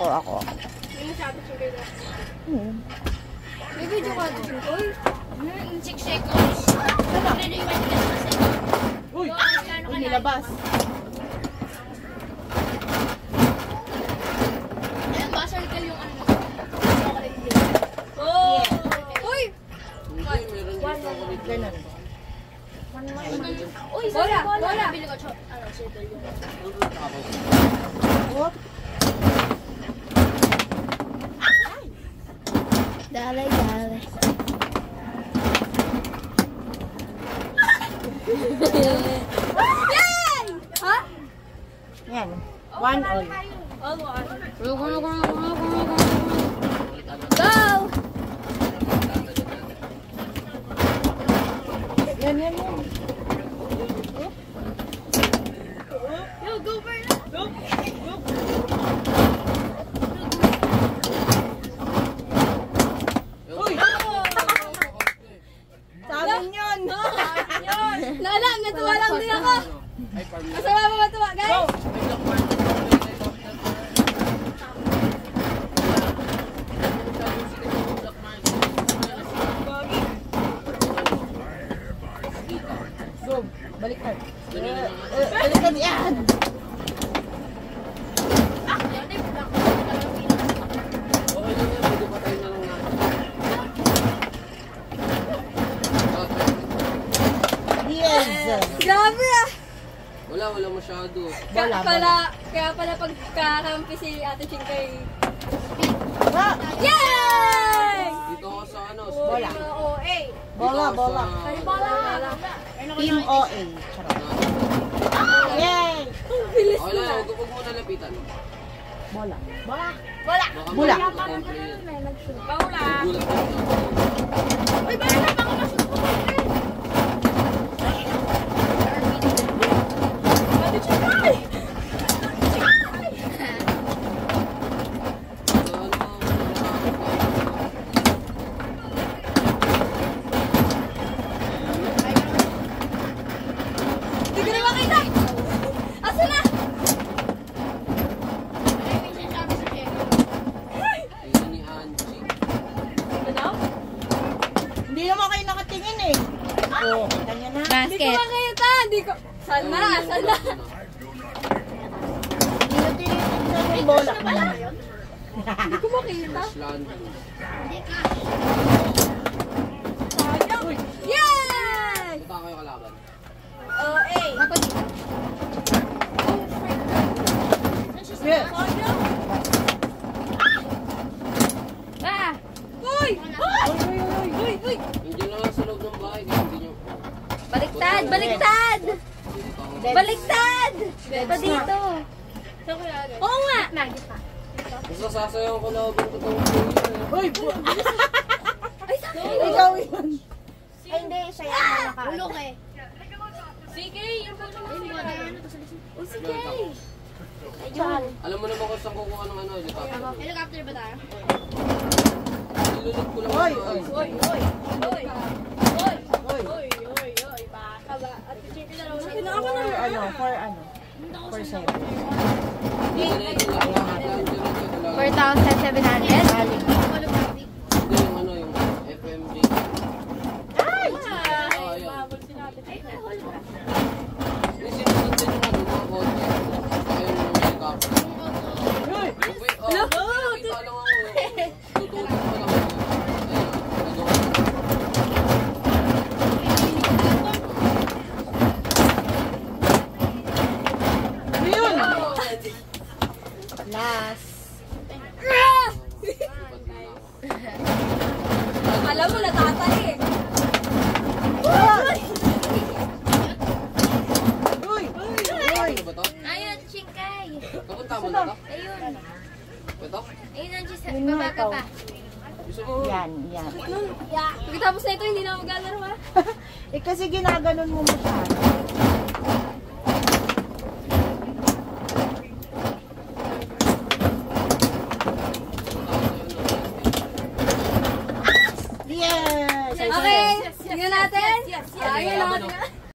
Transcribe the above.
Ako. Yung sabi siya kayo. May video ka doon. Uy. In 6 seconds. Re-rewind ka sa second. Uy! Uy, nilabas. Ayun ba, circle yung ano. Oh! Uy! Ganun. Uy, bola. Bili ko circle yung. Whoop. Dale. Yay! Ha? Yan. 1 all. All one. Go! Yan. Yo, go Berna! Uy! Sa amin yun. Lala, natuwa lang din ako. Masama mo matuwa, guys. Go. Baliktad. Baliktad yan. Yes. Grabe ah. Wala masyado. Kaya pala pagkakampi si Ate Chingkay. Ah, Yay! Dito ako sa ano, Bola. OA. Bola. Bola. Team OA. Charot. Yay! Bilis Okay lang, na. huwag mo nalapitan. Bola. Bola. Baka Bula. mag-complain. Bola. Gulat ka. Uy, bakit na baka masunod ko? Ate Chingkay! Hindi ko na makita. Asa na? Ito ni Angie. Ano? Hindi naman kayo nakatingin eh. Oo, kita niya na. Hindi ko makita. Hindi ko. Sana. Hindi na tinitignan yung bola. Hindi ko makita. Land. Sayang. Yay! Punta kayo kalaban. OA. Yes. Ah! Uy! Uy! Nandiyan lang sa loob ng bahay. Kaya hindi nyo. Baliktad! Pa dito. Oo nga! Basta sasayaw ko na abang totoong Uy! Ay, sa akin! Ikaw yun. Ay, hindi. Siya yung naka. Ulok eh. Sige! Yung puno mo Ay, mga tayo na to sa lisod. Oh, sige! Alam mo naman kung saan kukuha ng ano. Helicopter ba tayo? Nilulog ko lang. Oy! Baka ba? At chicken na For ano? For 7. Hindi4,700? yung ano yung FMG. Ay! ayun. Babol si natin. Ay, nahol ka. Yung sinunod din yung ano mga kotse. Ayun yung helicopter. Wait, Hello? nakita lang ako eh. Tutulog ko lang ako. Ayun, nagawa ko. Yun! Last. Alam mo, natatay eh. Uy! Ano ba to? Ayun, Chingkay. Kapunta mo na to? Ayun. Ito? Ayun, nandiyan sa Yun na, baba ka ikaw. pa. Gusto mo? Yan. Pagkatapos na ito, hindi na ako maglalaro ha. Eh kasi ginaganon mo masyado.